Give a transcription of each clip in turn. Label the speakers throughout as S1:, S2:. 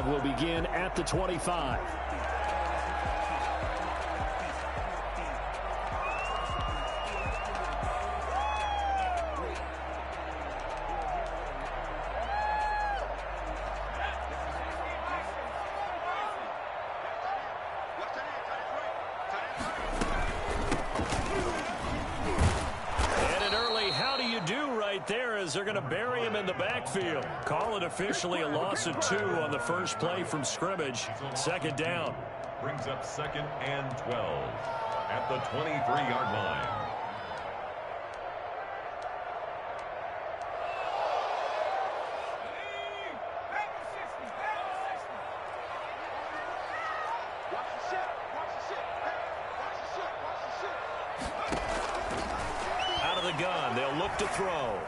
S1: drive will begin at the 25.
S2: They're going to bury him in the backfield. Call it officially a loss of 2 on the first play from scrimmage. Second down.
S3: Brings up 2nd and 12 at the 23-yard line.
S2: Out of the gun, they'll look to throw.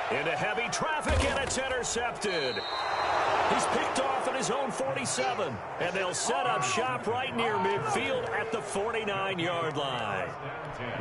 S2: Into heavy traffic, and it's intercepted. He's picked off at his own 47, and they'll set up shop right near midfield at the 49-yard line.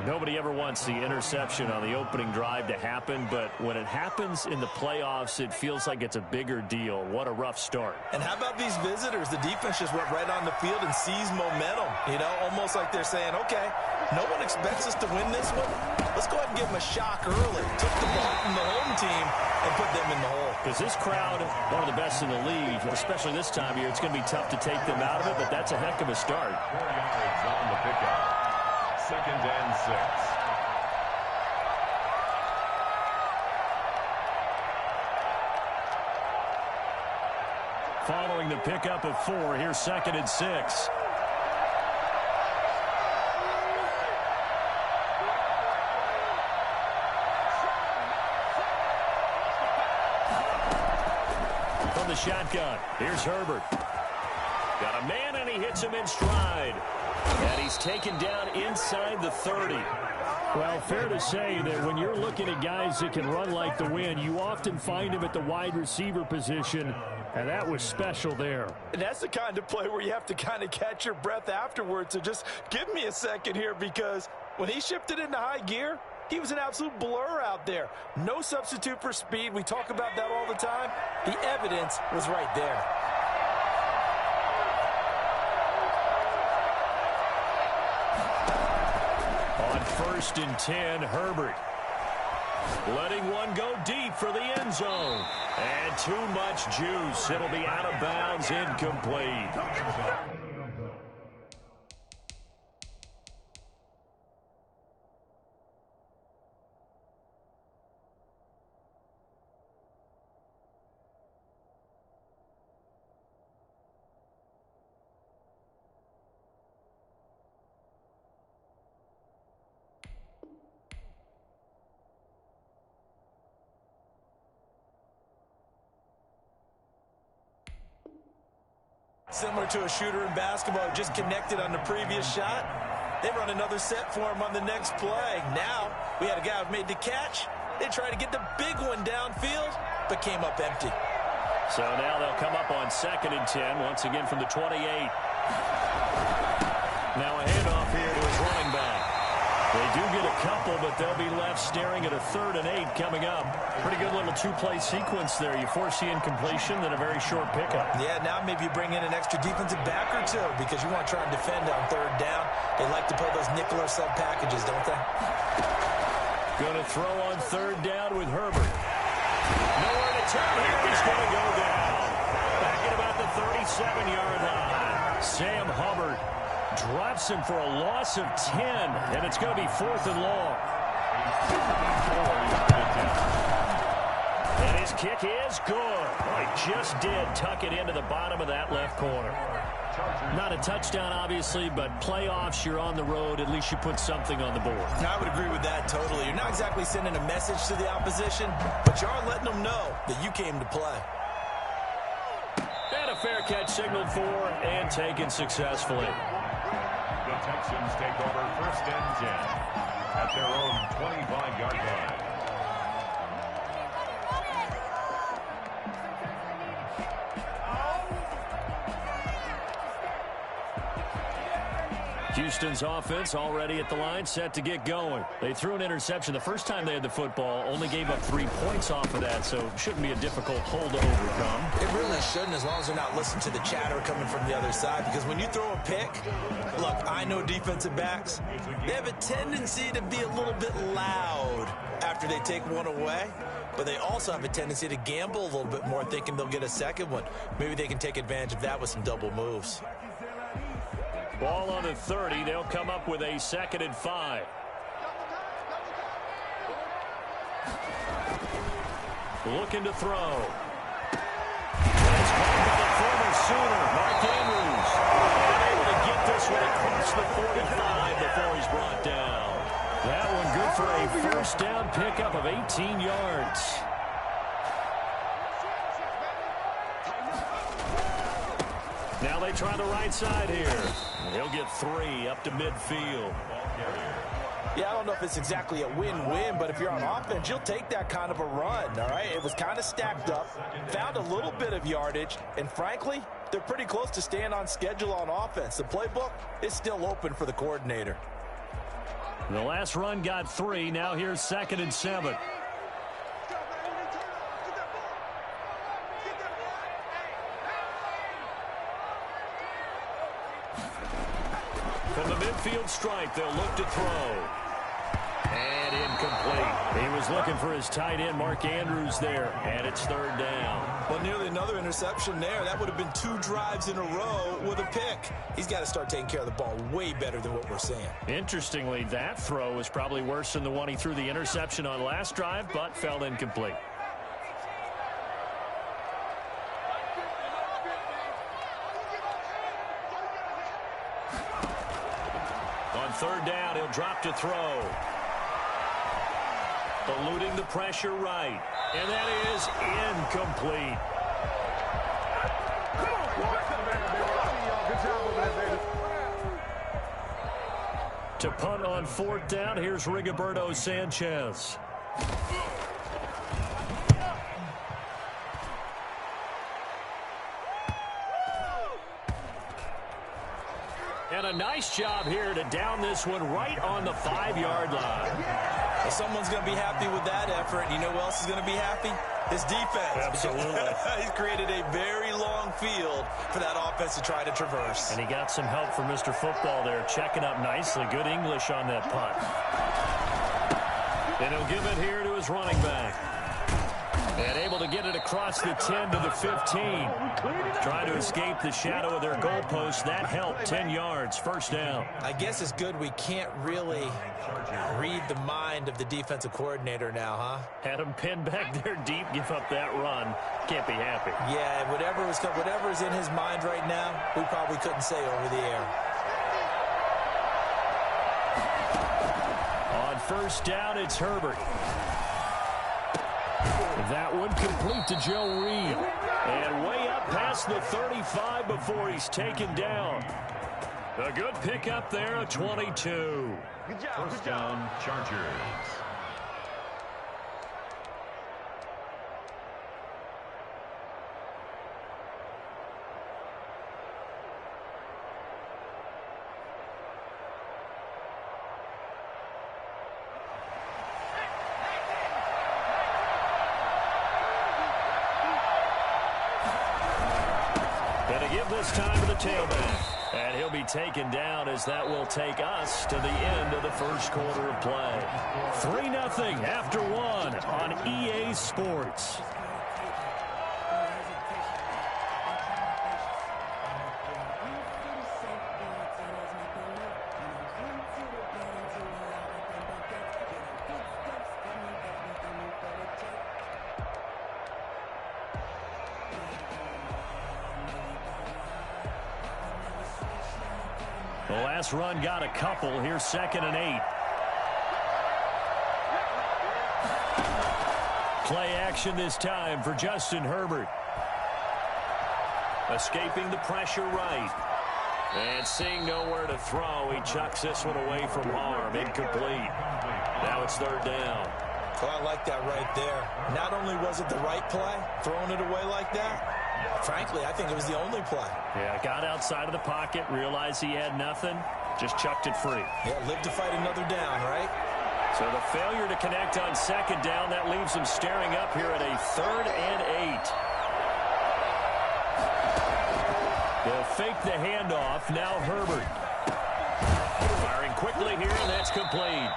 S2: Nobody ever wants the interception on the opening drive to happen, but when it happens in the playoffs, it feels like it's a bigger deal. What a rough start.
S4: And how about these visitors? The defense just went right on the field and seized momentum. You know, almost like they're saying, okay, no one expects us to win this one. Let's go ahead and give them a shock early. Took the ball from the home team and put them in the hole.
S2: Because this crowd, one of the best in the league, especially this time of year, it's going to be tough to take them out of it, but that's a heck of a start.
S3: 4 yards on the pickup. 2nd and 6.
S2: Following the pickup of 4, here's 2nd and 6. From the shotgun, here's Herbert. Got a man, and he hits him in stride. And he's taken down inside the 30. Well, fair to say that when you're looking at guys that can run like the wind, you often find him at the wide receiver position, and that was special there.
S4: And that's the kind of play where you have to kind of catch your breath afterwards. So just give me a second here, because when he shifted into high gear, he was an absolute blur out there. No substitute for speed. We talk about that all the time. The evidence was right there.
S2: On 1st and 10, Herbert. Letting one go deep for the end zone. And too much juice. It'll be out of bounds, incomplete.
S4: Similar to a shooter in basketball, just connected on the previous shot. They run another set for him on the next play. Now, we had a guy who made the catch. They tried to get the big one downfield, but came up empty.
S2: So now they'll come up on 2nd and 10, once again from the 28. Now a handoff here to his running back. They do get a couple, but they'll be left staring at a 3rd and 8 coming up. Pretty good little 2-play sequence there. You force the incompletion, then a very short pickup.
S4: Yeah, now maybe you bring in an extra defensive back or 2 because you want to try and defend on 3rd down. They like to play those nickel or sub packages, don't they?
S2: Going to throw on 3rd down with Herbert. Nowhere to turn here. He's going to go down. Back at about the 37-yard line. Sam Hubbard drops him for a loss of 10, and it's going to be 4th and long. And his kick is good. Oh, he just did tuck it into the bottom of that left corner. Not a touchdown, obviously, but playoffs, you're on the road. At least you put something on the board.
S4: I would agree with that totally. You're not exactly sending a message to the opposition, but you are letting them know that you came to play.
S2: And a fair catch signaled for and taken successfully.
S3: The Texans take over 1st and 10 at their own 25-yard line.
S1: Houston's offense already at the line, set to get going. They threw an interception the first time they had the football, only gave up 3 points off of that, so it shouldn't be a difficult hole to overcome.
S4: It really shouldn't, as long as they're not listening to the chatter coming from the other side, because when you throw a pick, look, I know defensive backs, they have a tendency to be a little bit loud after they take one away, but they also have a tendency to gamble a little bit more, thinking they'll get a second one. Maybe they can take advantage of that with some double moves.
S1: Ball on the 30. They'll come up with a 2nd and 5. Looking to throw. It's caught by the former Sooner, Mark Andrews. Able to get this one across the 45 before he's brought down. That one good for a first down pickup of 18 yards. Now they try the right side here. He'll get 3 up to midfield.
S4: Yeah, I don't know if it's exactly a win-win, but if you're on offense, you'll take that kind of a run, all right? It was kind of stacked up, found a little bit of yardage, and frankly, they're pretty close to staying on schedule on offense. The playbook is still open for the coordinator.
S1: The last run got 3. Now here's 2nd and 7. From the midfield stripe, they'll look to throw. And incomplete. He was looking for his tight end, Mark Andrews, there. And it's 3rd down.
S4: Well, nearly another interception there. That would have been 2 drives in a row with a pick. He's got to start taking care of the ball way better than what we're seeing.
S1: Interestingly, that throw was probably worse than the one he threw the interception on last drive, but fell incomplete. On 3rd down, he'll drop to throw. Eluding the pressure right. And that is incomplete. To punt on 4th down, here's Rigoberto Sanchez. And a nice job here to down this one right on the 5-yard line.
S4: Well, someone's going to be happy with that effort. You know who else is going to be happy? His defense.
S1: Absolutely.
S4: He's created a very long field for that offense to try to traverse.
S1: And he got some help from Mr. Football there, checking up nicely. Good English on that punt. And he'll give it here to his running back. And able to get it across the 10 to the 15. Trying to escape the shadow of their goalpost. That helped. 10 yards. First down.
S4: I guess it's good we can't really read the mind of the defensive coordinator now, huh?
S1: Had him pinned back there deep. Give up that run. Can't be happy.
S4: Yeah, whatever's in his mind right now, we probably couldn't say over the air.
S1: On 1st down, it's Herbert. That one complete to Joe Reed. And way up past the 35 before he's taken down. A good pickup there, a 22.
S3: Good job. First down, Chargers.
S1: This time to the tailback. And he'll be taken down as that will take us to the end of the first quarter of play. 3-0 after 1 on EA Sports. The last run got a couple. Here's 2nd and 8. Play action this time for Justin Herbert. Escaping the pressure right. And seeing nowhere to throw, he chucks this one away from harm. Incomplete. Now it's 3rd down.
S4: Well, I like that right there. Not only was it the right play, throwing it away like that, frankly, I think it was the only play.
S1: Yeah, got outside of the pocket, realized he had nothing,
S2: Just chucked it free.
S4: Yeah, live to fight another down, right?
S2: So the failure to connect on second down, that leaves them staring up here at a 3rd and 8. They'll fake the handoff. Now Herbert. Firing quickly here, and that's complete.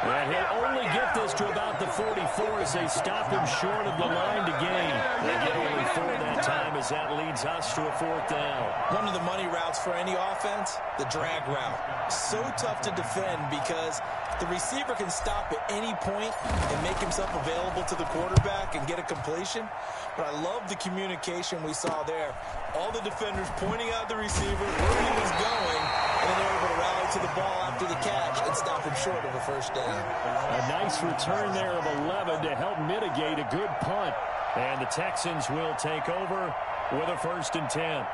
S2: And he'll only get this to about the 44 as they stop him short of the line to gain. They get only 4 that time as that leads us to a 4th down.
S4: One of the money routes for any offense, the drag route. So tough to defend because the receiver can stop at any point and make himself available to the quarterback and get a completion. But I love the communication we saw there. All the defenders pointing out the receiver, where he was going, and then they were able to rally to the ball after the catch and stop him short of a 1st down.
S2: A nice return there of 11 to help mitigate a good punt. And the Texans will take over with a 1st and 10.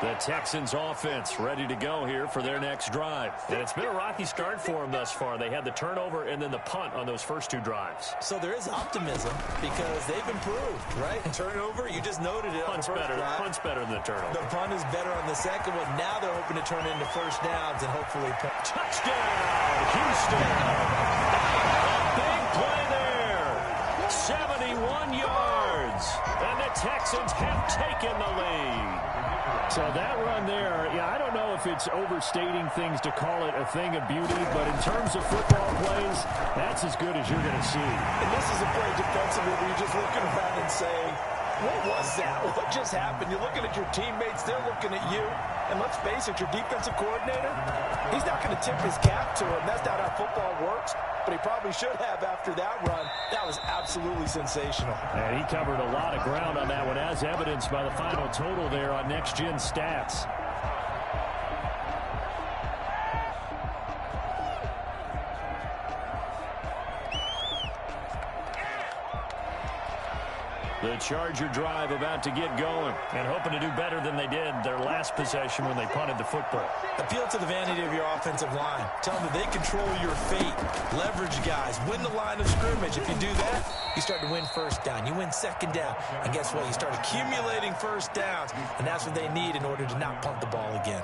S2: The Texans offense ready to go here for their next drive. And it's been a rocky start for them thus far. They had the turnover and then the punt on those first 2 drives.
S4: So there is optimism because they've improved, right? Turnover, you just noted it.
S2: Punt's better. Punt's better than the turnover.
S4: The punt is better on the second one. Now they're hoping to turn it into 1st downs and hopefully
S2: touchdown, Houston. Big play there. 71 yards. And the Texans have taken the lead. So that run there, yeah, I don't know if it's overstating things to call it a thing of beauty, but in terms of football plays, that's as good as you're going to see.
S4: And this is a play defensively where you're just looking around and saying, what was that? What just happened? You're looking at your teammates, they're looking at you. And let's face it, your defensive coordinator, he's not going to tip his cap to him. That's not how football works. But he probably should have after that run. That was absolutely sensational.
S2: And he covered a lot of ground on that one, as evidenced by the final total there on Next Gen Stats. The Charger drive about to get going and hoping to do better than they did their last possession when they punted the football.
S4: Appeal to the vanity of your offensive line. Tell them that they control your fate. Leverage guys. Win the line of scrimmage. If you do that, you start to win 1st down. You win 2nd down. And guess what? You start accumulating 1st downs. And that's what they need in order to not punt the ball again.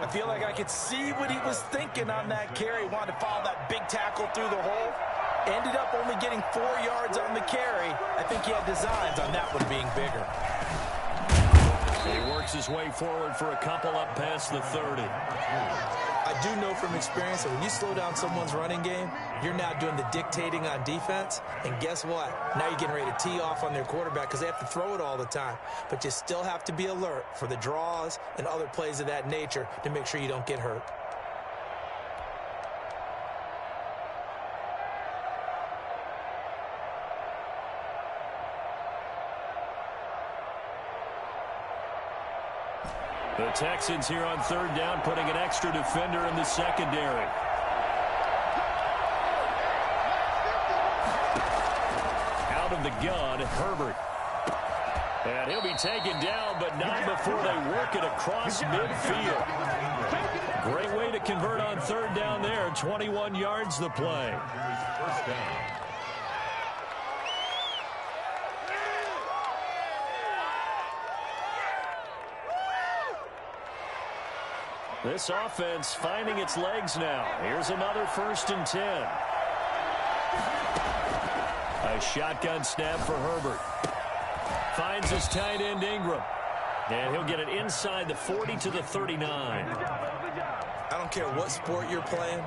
S4: I feel like I could see what he was thinking on that carry. He wanted to follow that big tackle through the hole. Ended up only getting 4 yards on the carry. I think he had designs on that one being bigger.
S2: He works his way forward for a couple up past the 30.
S4: I do know from experience that when you slow down someone's running game, you're now doing the dictating on defense. And guess what? Now you're getting ready to tee off on their quarterback because they have to throw it all the time. But you still have to be alert for the draws and other plays of that nature to make sure you don't get hurt.
S2: The Texans here on 3rd down, putting an extra defender in the secondary. Out of the gun, Herbert. And he'll be taken down, but not before they work it across midfield. Great way to convert on 3rd down there. 21 yards the play.
S3: 1st down.
S2: This offense finding its legs now. Here's another 1st and 10. A shotgun snap for Herbert. Finds his tight end Ingram. And he'll get it inside the 40 to the 39.
S4: I don't care what sport you're playing.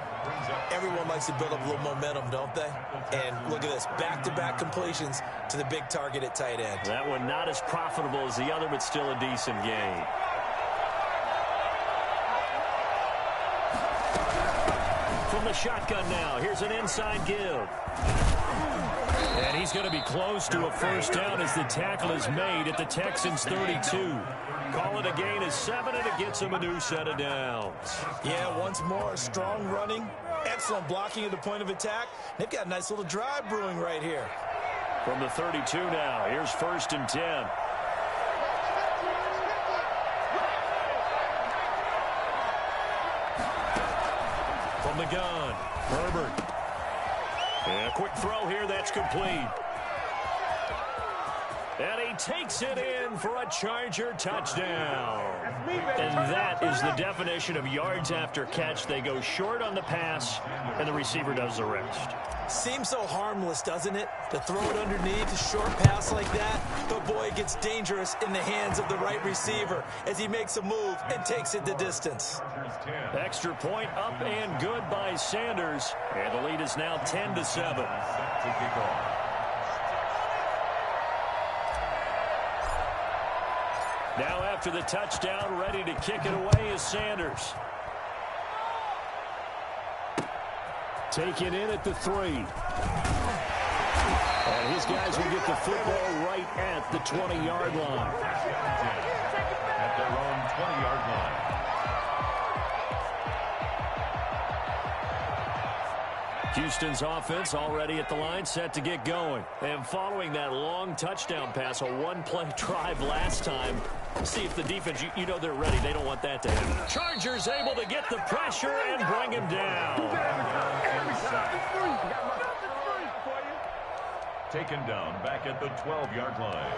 S4: Everyone likes to build up a little momentum, don't they? And look at this. Back-to-back completions to the big target at tight end.
S2: That one not as profitable as the other, but still a decent gain. From the shotgun now, here's an inside give. And he's going to be close to a 1st down as the tackle is made at the Texans' 32. Call it a gain of 7, and it gets him a new set of downs.
S4: Yeah, once more, strong running, excellent blocking at the point of attack. They've got a nice little drive brewing right here.
S2: From the 32 now, here's 1st and 10. From the gun, Herbert. And a quick throw here, that's complete. And he takes it in for a Charger touchdown. And that is the definition of yards after catch. They go short on the pass, and the receiver does the rest.
S4: Seems so harmless, doesn't it? To throw it underneath, a short pass like that. But boy, it gets dangerous in the hands of the right receiver as he makes a move and takes it the distance.
S2: Extra point up and good by Sanders. And the lead is now 10-7. Now after the touchdown, ready to kick it away is Sanders. Taken in at the 3. And his guys will get the football right at the 20-yard line.
S3: At their own 20-yard line.
S2: Houston's offense already at the line, set to get going. And following that long touchdown pass, a one-play drive last time, see if the defense, you know they're ready. They don't want that to happen. Chargers able to get the pressure and bring him down.
S3: Taken down back at the 12-yard line.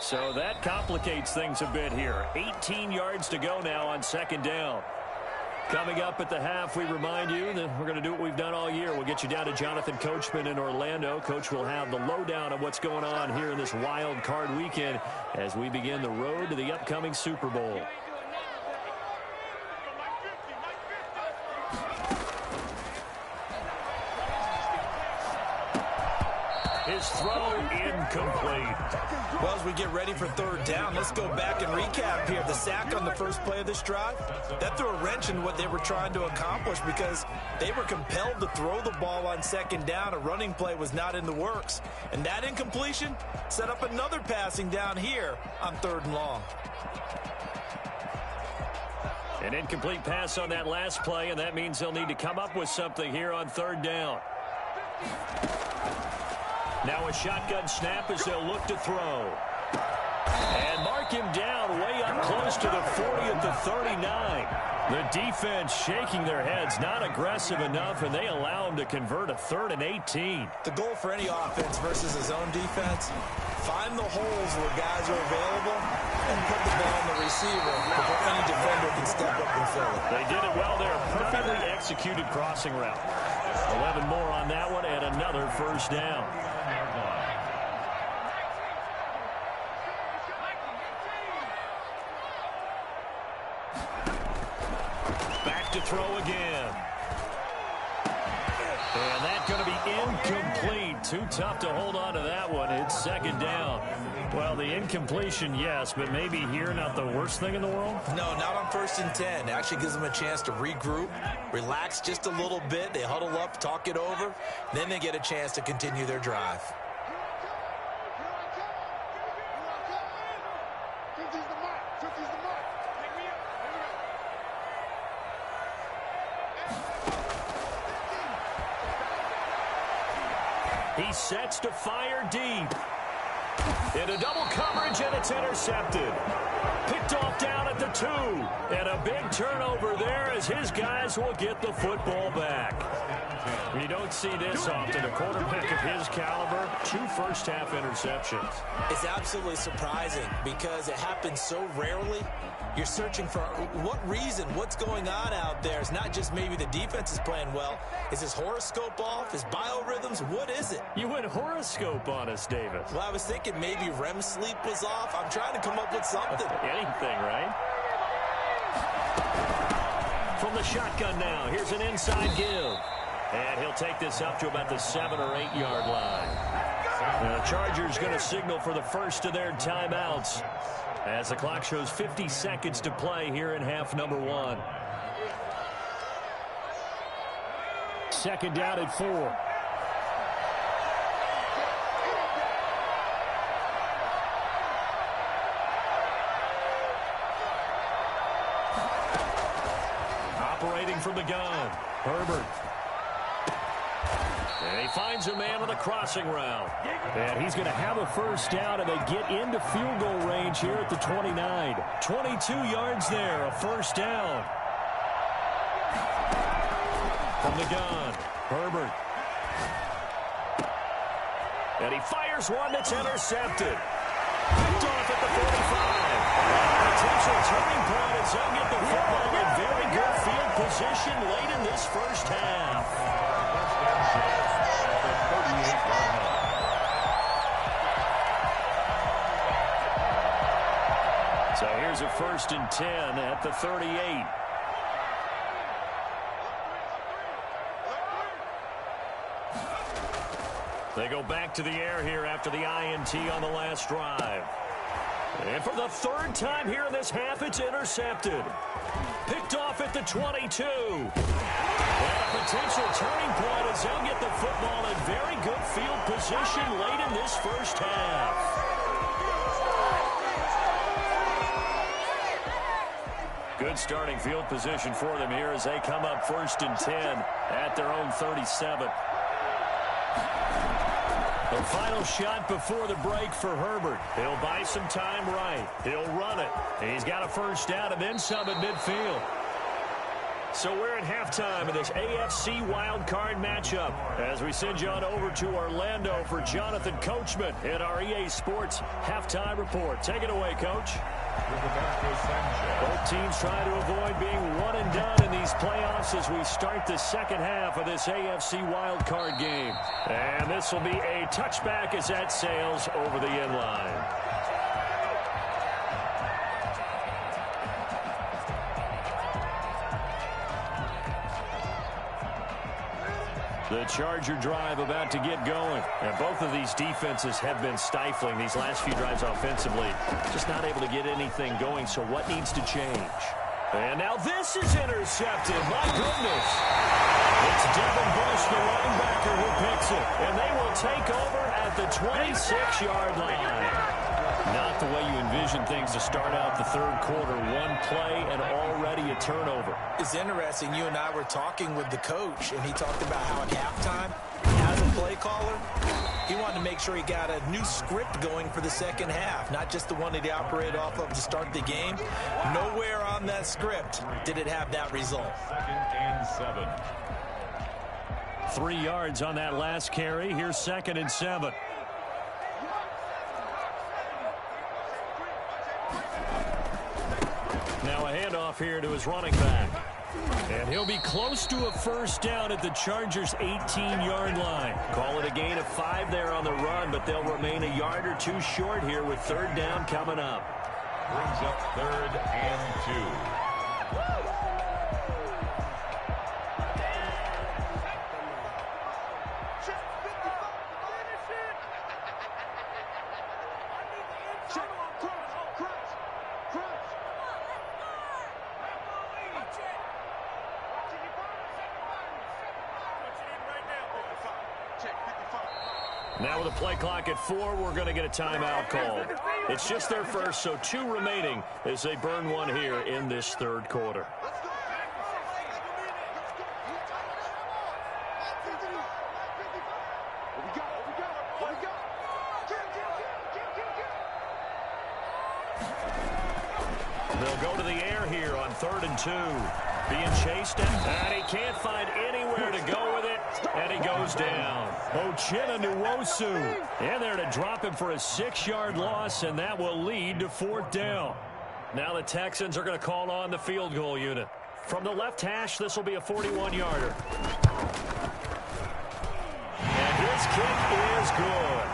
S2: So that complicates things a bit here. 18 yards to go now on second down. Coming up at the half, we remind you that we're going to do what we've done all year. We'll get you down to Jonathan Coachman in Orlando. Coach will have the lowdown of what's going on here in this wild card weekend as we begin the road to the upcoming Super Bowl. His throw incomplete.
S4: Well, as we get ready for third down, let's go back and recap here. The sack on the first play of this drive, that threw a wrench in what they were trying to accomplish because they were compelled to throw the ball on second down. A running play was not in the works. And that incompletion set up another passing down here on third and long.
S2: An incomplete pass on that last play, and that means they'll need to come up with something here on third down. Now a shotgun snap as they'll look to throw. And mark him down way up close to the 40 at the 39. The defense shaking their heads, not aggressive enough, and they allow him to convert a 3rd and 18.
S4: The goal for any offense versus his own defense, find the holes where guys are available and put the ball on the receiver before any defender can step up and fill it.
S2: They did it well there. Perfectly executed crossing route. 11 more on that one and another first down. Back to throw again. And that's going to be incomplete. Too tough to hold on to that one. It's second down. Well, the incompletion, yes, but maybe here not the worst thing in the world?
S4: No, not on 1st and 10. It actually gives them a chance to regroup, relax just a little bit. They huddle up, talk it over. Then they get a chance to continue their drive.
S2: He sets to fire deep. Into double coverage, and it's intercepted. Picked off down at the 2. And a big turnover there as his guys will get the football back. You don't see this often. A quarterback of his caliber, 2 first-half interceptions.
S4: It's absolutely surprising because it happens so rarely. You're searching for what reason, what's going on out there. It's not just maybe the defense is playing well. Is his horoscope off? His biorhythms? What is it?
S2: You went horoscope on us, David.
S4: Well, I was thinking maybe REM sleep was off. I'm trying to come up with something.
S2: Anything, right? From the shotgun now, here's an inside give. And he'll take this up to about the 7 or 8 yard line. And the Chargers going to signal for the first of their timeouts as the clock shows 50 seconds to play here in half number 1. Second down at 4. Operating from the gun, Herbert. And he finds a man on the crossing route. And he's going to have a first down, and they get into field goal range here at the 29. 22 yards there, a first down. From the gun, Herbert. And he fires one that's intercepted. Picked off at the 45. Potential turning point as they'll get the football in very good field position late in this first half. So here's a 1st and 10 at the 38. They go back to the air here after the INT on the last drive. And for the 3rd time here in this half, it's intercepted. Picked off at the 22. And a potential turning point as they'll get the football in very good field position late in this first half. Good starting field position for them here as they come up 1st and 10 at their own 37. The final shot before the break for Herbert. He'll buy some time right. He'll run it. He's got a 1st down and then some at midfield. So we're at halftime of this AFC wildcard matchup as we send you on over to Orlando for Jonathan Coachman in our EA Sports Halftime Report. Take it away, Coach. Both teams trying to avoid being one and done in these playoffs as we start the second half of this AFC wildcard game. And this will be a touchback as that sails over the end line. The Charger drive about to get going. And both of these defenses have been stifling these last few drives offensively. Just not able to get anything going, so what needs to change? And now this is intercepted. My goodness. It's Devin Bush, the linebacker, who picks it. And they will take over at the 26-yard line. Not the way you envision things to start out the 3rd quarter. One play and already a turnover.
S4: It's interesting. You and I were talking with the coach, and he talked about how at halftime, as a play caller, he wanted to make sure he got a new script going for the second half, not just the one that he operated off of to start the game. Nowhere on that script did it have that result.
S3: 2nd and 7.
S2: 3 yards on that last carry. Here's 2nd and 7. Now a handoff here to his running back. And he'll be close to a 1st down at the Chargers' 18-yard line. Call it a gain of 5 there on the run, but they'll remain a yard or 2 short here with 3rd down coming up.
S3: Brings up 3rd and 2.
S2: Now with a play clock at 4, we're going to get a timeout called. It's just their first, so 2 remaining as they burn one here in this 3rd quarter. They'll go to the air here on 3rd and 2. Being chased, and he can't find anywhere to go with it, and he goes down. Uchenna Nwosu in there to drop him for a 6-yard loss, and that will lead to 4th down. Now the Texans are going to call on the field goal unit. From the left hash, this will be a 41-yarder. And his kick is good.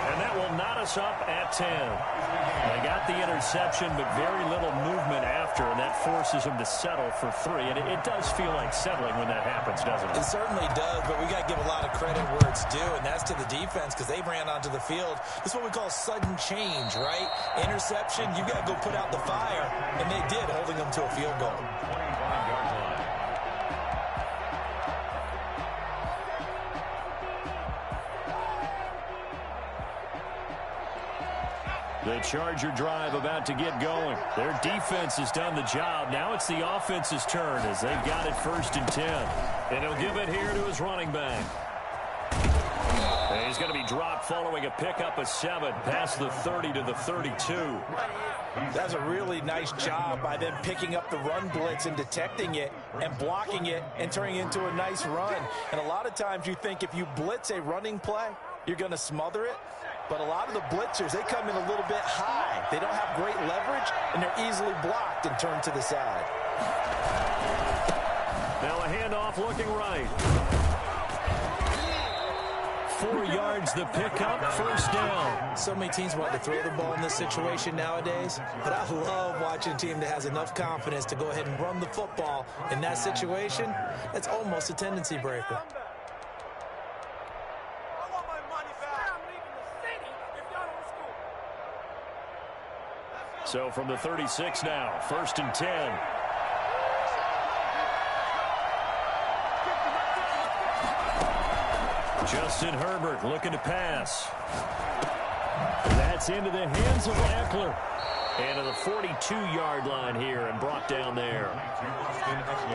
S2: And that will knot us up at 10. They got the interception, but very little movement after, and that forces them to settle for 3. And it does feel like settling when that happens, doesn't it?
S4: It certainly does, but we got to give a lot of credit where it's due, and that's to the defense because they ran onto the field. This is what we call sudden change, right? Interception, you got to go put out the fire, and they did, holding them to a field goal.
S3: 25-yard line.
S2: The Charger drive about to get going. Their defense has done the job. Now it's the offense's turn as they've got it 1st and 10. And he'll give it here to his running back. And he's going to be dropped following a pickup of 7 past the 30 to the 32.
S4: That's a really nice job by them picking up the run blitz and detecting it and blocking it and turning it into a nice run. And a lot of times you think if you blitz a running play, you're going to smother it. But a lot of the blitzers, they come in a little bit high. They don't have great leverage, and they're easily blocked and turned to the side.
S2: Now a handoff looking right. 4 yards the pickup, first down.
S4: So many teams want to throw the ball in this situation nowadays, but I love watching a team that has enough confidence to go ahead and run the football in that situation. That's almost a tendency breaker.
S2: So from the 36 now, 1st and 10. Justin Herbert looking to pass. That's into the hands of Eckler. And to the 42-yard line here and brought down there.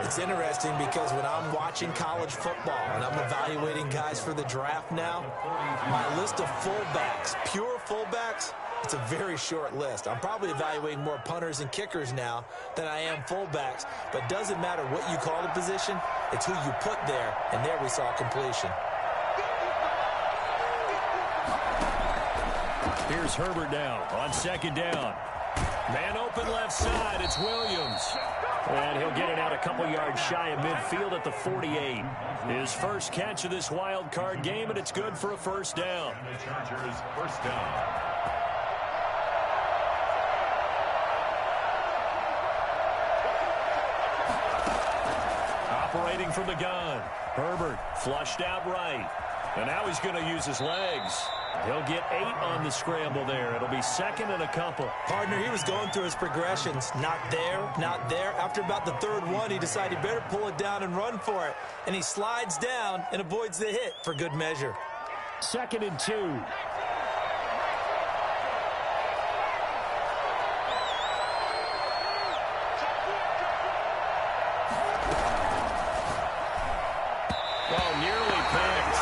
S4: It's interesting because when I'm watching college football and I'm evaluating guys for the draft now, my list of fullbacks, pure fullbacks, it's a very short list. I'm probably evaluating more punters and kickers now than I am fullbacks. But it doesn't matter what you call the position, it's who you put there. And there we saw completion.
S2: Here's Herbert now on 2nd down. Man open left side, it's Williams. And he'll get it out a couple yards shy of midfield at the 48. His first catch of this wild card game, and it's good for a first down.
S3: The Chargers, first down.
S2: Operating from the gun. Herbert flushed out right. And now he's going to use his legs. He'll get 8 on the scramble there. It'll be 2nd and a couple.
S4: Partner, he was going through his progressions. Not there, not there. After about the 3rd one, he decided he better pull it down and run for it. And he slides down and avoids the hit for good measure.
S2: 2nd and 2. Oh, nearly picked.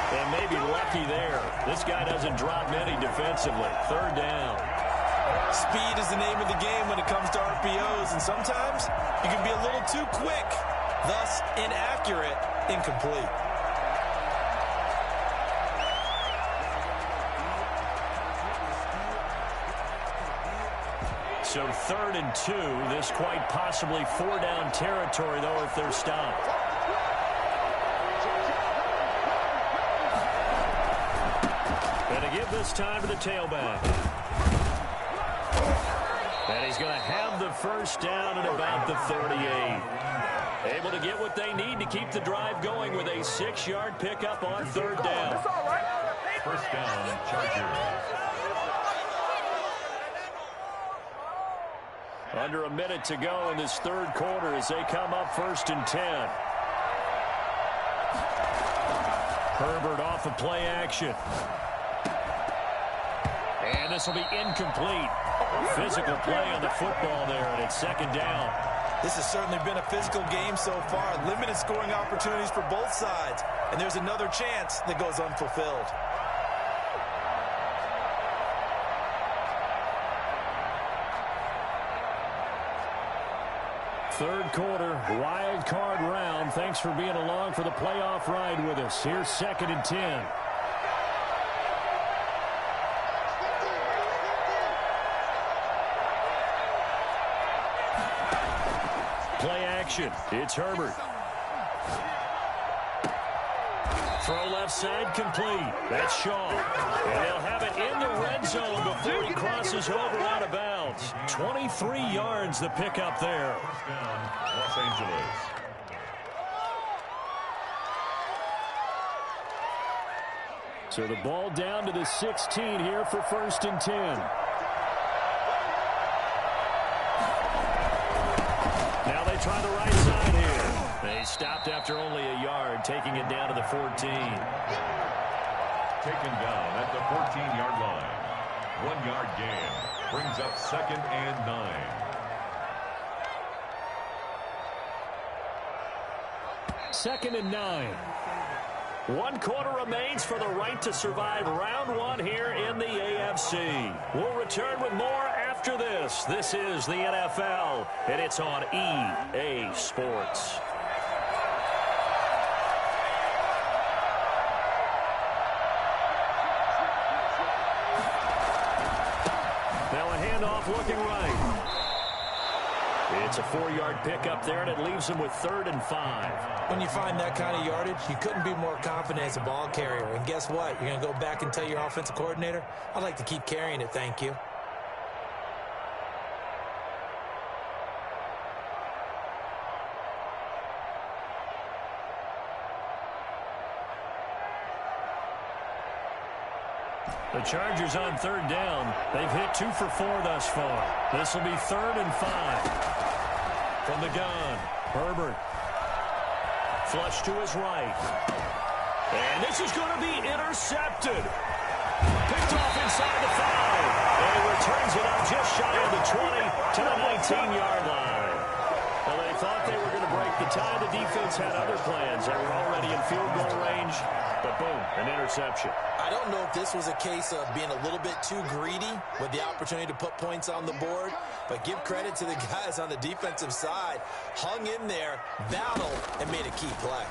S2: And maybe lucky there. This guy doesn't drop many defensively. 3rd down.
S4: Speed is the name of the game when it comes to RPOs, and sometimes you can be a little too quick, thus inaccurate, incomplete.
S2: So 3rd and 2. This quite possibly 4-down territory, though, if they're stopped. And to give this time to the tailback. And he's going to have the first down at about the 38. Able to get what they need to keep the drive going with a 6-yard pickup on 3rd down.
S3: First down, Chargers.
S2: Under a minute to go in this 3rd quarter as they come up 1st and 10. Herbert off of play action. And this will be incomplete. Physical play on the football there, and it's 2nd down.
S4: This has certainly been a physical game so far. Limited scoring opportunities for both sides. And there's another chance that goes unfulfilled.
S2: Third quarter, wild card round. Thanks for being along for the playoff ride with us. Here's 2nd and 10. Play action. It's Herbert. Throw left side complete. That's Shaw. And they'll have it in the red zone before he crosses over out of bounds. 23 yards the pickup there.
S3: First down, Los Angeles.
S2: So the ball down to the 16 here for 1st and 10. Now they try the right side here. They stopped after only a yard, taking it down to the 14.
S3: Taken down at the 14-yard line. 1-yard gain. Brings up 2nd and 9.
S2: Second and 9. 1 quarter remains for the right to survive round 1 here in the AFC. We'll return with more after this. This is the NFL, and it's on EA Sports. Now a handoff looking right. It's a 4-yard pickup there, and it leaves him with 3rd and 5.
S4: When you find that kind of yardage, you couldn't be more confident as a ball carrier. And guess what? You're going to go back and tell your offensive coordinator, I'd like to keep carrying it, thank you.
S2: The Chargers on 3rd down. They've hit 2 for 4 thus far. This will be 3rd and 5. From the gun, Herbert. Flush to his right. And this is going to be intercepted. Picked off inside the 5. And he returns it out just shy of the 20 to the 19-yard line. Well, they thought they were going to break the tie. The defense had other plans. They were already in field goal range. But boom, an interception.
S4: I don't know if this was a case of being a little bit too greedy with the opportunity to put points on the board, but give credit to the guys on the defensive side. Hung in there, battled, and made a key play.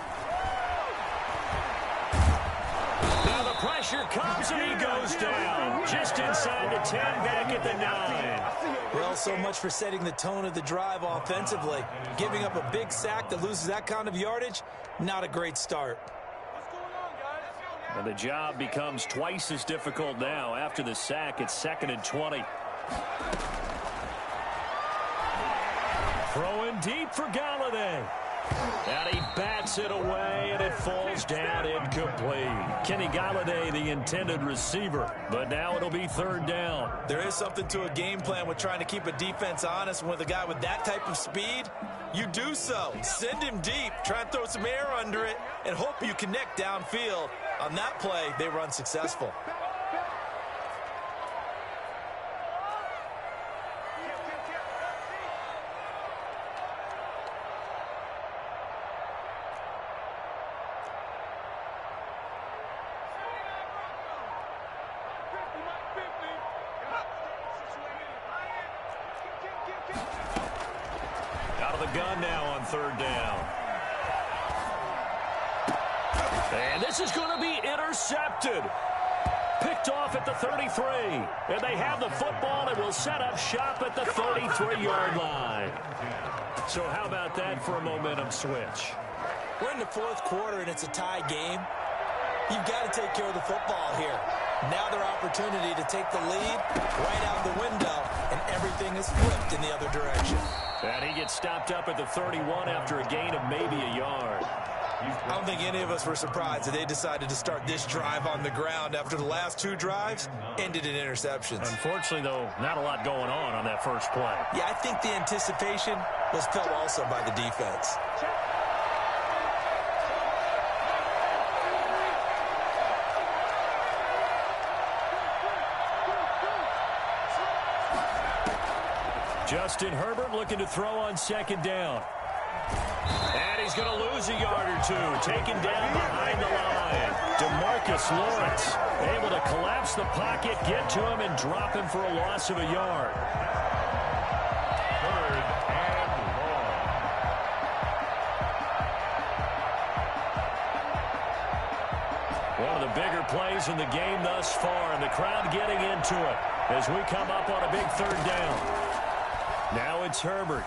S2: Now the pressure comes and he goes down. Just inside the 10, back at the 9.
S4: Well, so much for setting the tone of the drive offensively. Giving up a big sack that loses that kind of yardage, not a great start.
S2: And the job becomes twice as difficult now. After the sack, it's 2nd and 20. Throwing deep for Galladay. And he bats it away, and it falls down incomplete. Kenny Galladay, the intended receiver. But now it'll be 3rd down.
S4: There is something to a game plan with trying to keep a defense honest. With a guy with that type of speed, you do so. Send him deep. Try and throw some air under it and hope you connect downfield. On that play, they were unsuccessful.
S2: Out of the gun now on 3rd down. And this is going to be intercepted. Picked off at the 33. And they have the football and will set up shop at the 33-yard line. So how about that for a momentum switch?
S4: We're in the 4th quarter, and it's a tie game. You've got to take care of the football here. Now their opportunity to take the lead right out the window, and everything is flipped in the other direction.
S2: And he gets stopped up at the 31 after a gain of maybe a yard.
S4: I don't think any of us were surprised that they decided to start this drive on the ground after the last 2 drives ended in interceptions.
S2: Unfortunately, though, not a lot going on that first play.
S4: Yeah, I think the anticipation was felt also by the defense.
S2: Justin Herbert looking to throw on 2nd down. And he's going to lose a yard or 2. Taken down behind the line. DeMarcus Lawrence able to collapse the pocket, get to him, and drop him for a loss of a yard.
S3: 3rd and long.
S2: One of the bigger plays in the game thus far, and the crowd getting into it as we come up on a big 3rd down. Now it's Herbert.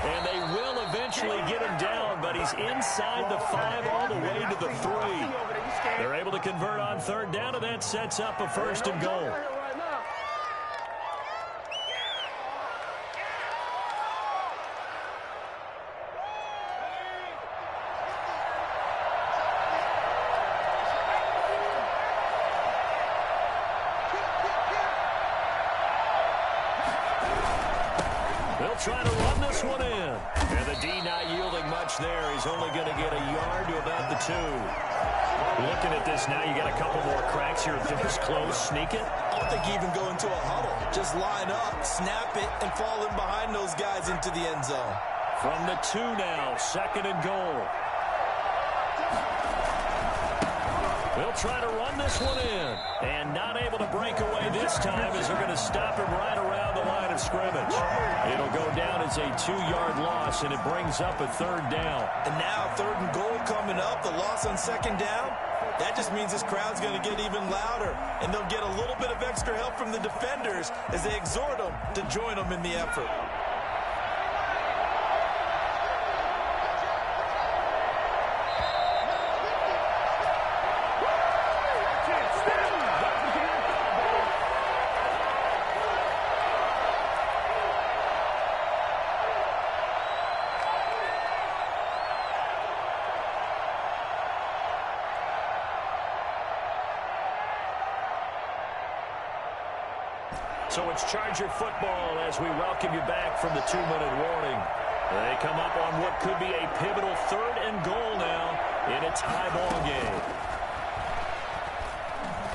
S2: And they will eventually get him down, but he's inside the 5 all the way to the 3. They're able to convert on 3rd down, and that sets up a 1st and goal. They'll try to run this one in. And the D not yielding much there. He's only going to get a yard to about the 2. Looking at this now, you got a couple more cracks here. If this close, sneak it.
S4: I don't think you even go into a huddle. Just line up, snap it, and fall in behind those guys into the end zone.
S2: From the 2 now, 2nd and goal. They'll try to run this one in. And not able to break away this time as they're going to stop him right around the line of scrimmage. It'll go down as a 2-yard loss, and it brings up a 3rd down.
S4: And now 3rd and goal coming up, the loss on 2nd down. That just means this crowd's going to get even louder, and they'll get a little bit of extra help from the defenders as they exhort them to join them in the effort.
S2: So it's Charger football as we welcome you back from the 2-minute warning. They come up on what could be a pivotal 3rd and goal now in a tie ball game.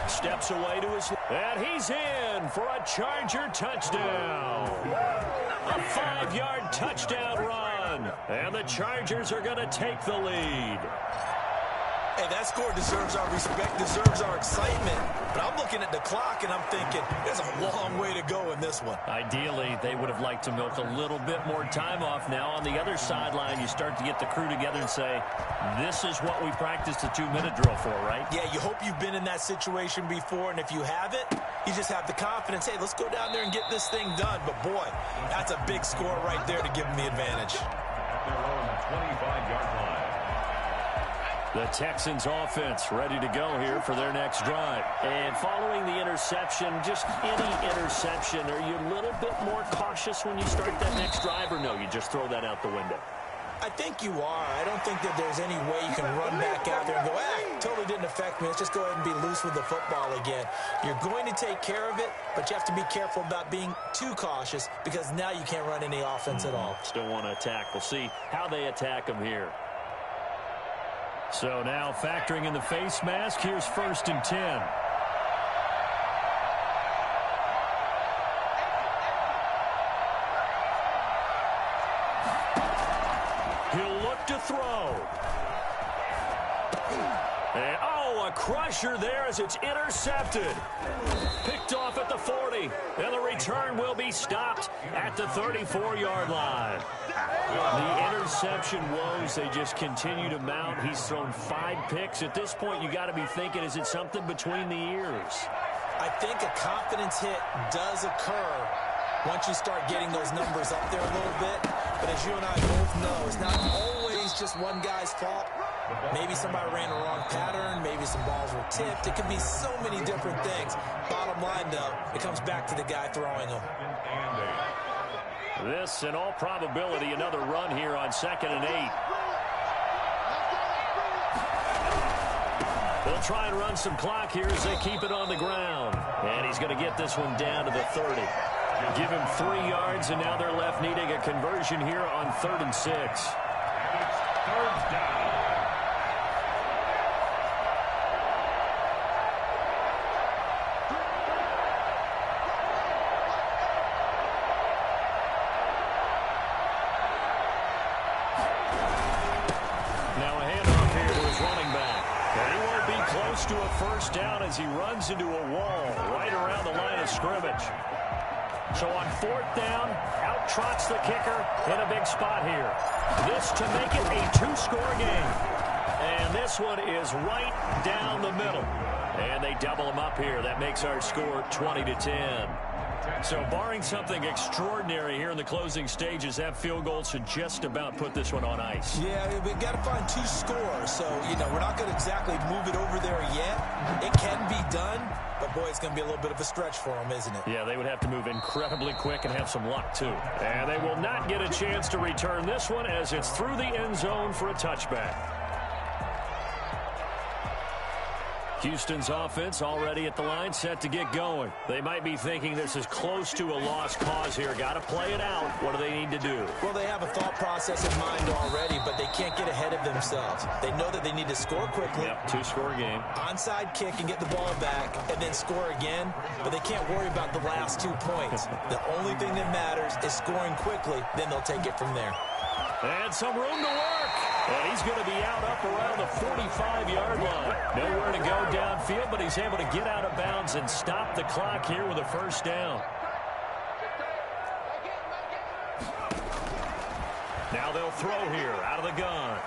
S2: Steps away to his left, and he's in for a Charger touchdown. A 5-yard touchdown run, and the Chargers are going to take the lead.
S4: Hey, that score deserves our respect, deserves our excitement. But I'm looking at the clock, and I'm thinking, there's a long way to go in this one.
S2: Ideally, they would have liked to milk a little bit more time off. Now, on the other sideline, you start to get the crew together and say, this is what we practiced the 2-minute drill for, right?
S4: Yeah, you hope you've been in that situation before, and if you haven't, you just have the confidence, hey, let's go down there and get this thing done. But, boy, that's a big score right there to give them the advantage.
S3: At their own 25-yard line.
S2: The Texans offense ready to go here for their next drive. And following the interception, just any interception, are you a little bit more cautious when you start that next drive, or no, you just throw that out the window?
S4: I think you are. I don't think that there's any way you can run back out there and go, totally didn't affect me. Let's just go ahead and be loose with the football again. You're going to take care of it, but you have to be careful about being too cautious because now you can't run any offense at all.
S2: Still want to attack. We'll see how they attack them here. So now factoring in the face mask, here's 1st and 10. He'll look to throw. And, a crusher there as it's intercepted. Picked off at the 40. And the return will be stopped at the 34-yard line. The interception woes, they just continue to mount. He's thrown 5 picks. At this point, you got to be thinking, is it something between the ears?
S4: I think a confidence hit does occur once you start getting those numbers up there a little bit. But as you and I both know, it's not always just one guy's fault. Maybe somebody ran a wrong pattern. Maybe some balls were tipped. It could be so many different things. Bottom line, though, it comes back to the guy throwing them.
S2: This, in all probability, another run here on 2nd and 8. They'll try and run some clock here as they keep it on the ground. And he's going to get this one down to the 30. Give him 3 yards, and now they're left needing a conversion here on 3rd and 6.
S3: And it's 3rd down.
S2: To a 1st down as he runs into a wall right around the line of scrimmage. So on 4th down, out trots the kicker in a big spot here. This to make it a 2-score game. And this one is right down the middle. And they double them up here. That makes our score 20-10. So barring something extraordinary here in the closing stages, that field goal should just about put this one on ice.
S4: Yeah, we've got to find 2 scores. So, we're not going to exactly move it over there yet. It can be done, but, boy, it's going to be a little bit of a stretch for them, isn't it?
S2: Yeah, they would have to move incredibly quick and have some luck, too. And they will not get a chance to return this one as it's through the end zone for a touchback. Houston's offense already at the line, set to get going. They might be thinking this is close to a lost cause here. Got to play it out. What do they need to do?
S4: Well, they have a thought process in mind already, but they can't get ahead of themselves. They know that they need to score quickly.
S2: Yep, 2-score game.
S4: Onside kick and get the ball back, and then score again. But they can't worry about the last 2 points. The only thing that matters is scoring quickly. Then they'll take it from there.
S2: And some room to work. And he's going to be out up around the 45-yard line. Nowhere to go downfield, but he's able to get out of bounds and stop the clock here with a first down. Now they'll throw here out of the gun.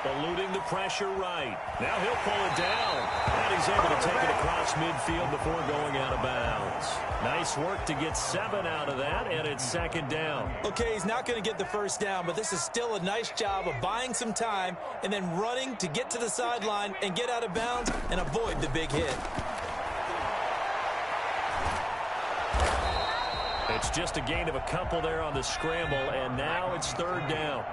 S2: Eluding the pressure right. Now he'll pull it down. And he's able to take it across midfield before going out of bounds. Nice work to get 7 out of that, and it's second down.
S4: Okay, he's not going to get the first down, but this is still a nice job of buying some time and then running to get to the sideline and get out of bounds and avoid the big hit.
S2: It's just a gain of a couple there on the scramble, and now it's third down.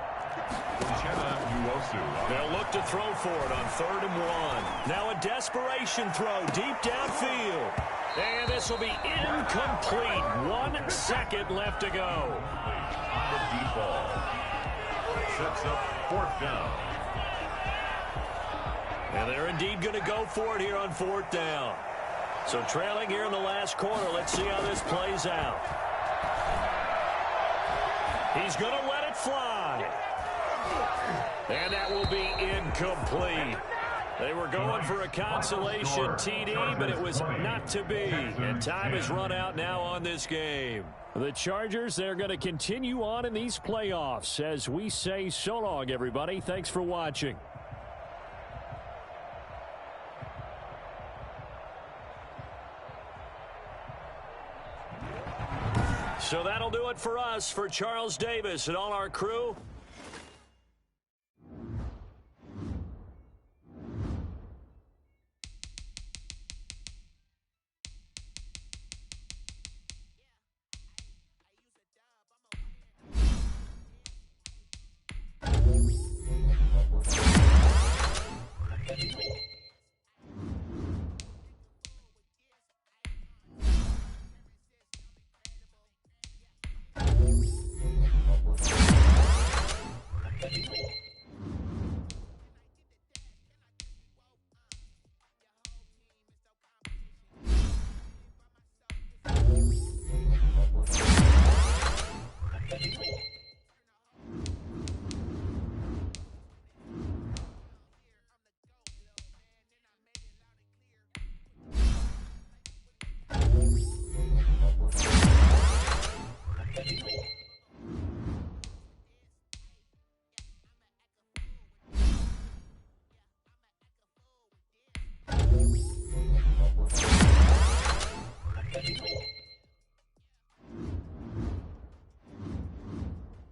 S2: They'll look to throw for it on 3rd and 1. Now a desperation throw deep downfield. And this will be incomplete. 1 second left to go.
S3: The deep ball sets up 4th down.
S2: And they're indeed going to go for it here on 4th down. So trailing here in the last quarter. Let's see how this plays out. He's going to let it fly. And that will be incomplete. They were going for a consolation TD, but it was not to be. And time has run out now on this game. The Chargers, they're going to continue on in these playoffs as we say so long, everybody. Thanks for watching. So that'll do it for us. For Charles Davis and all our crew,
S5: Thank you.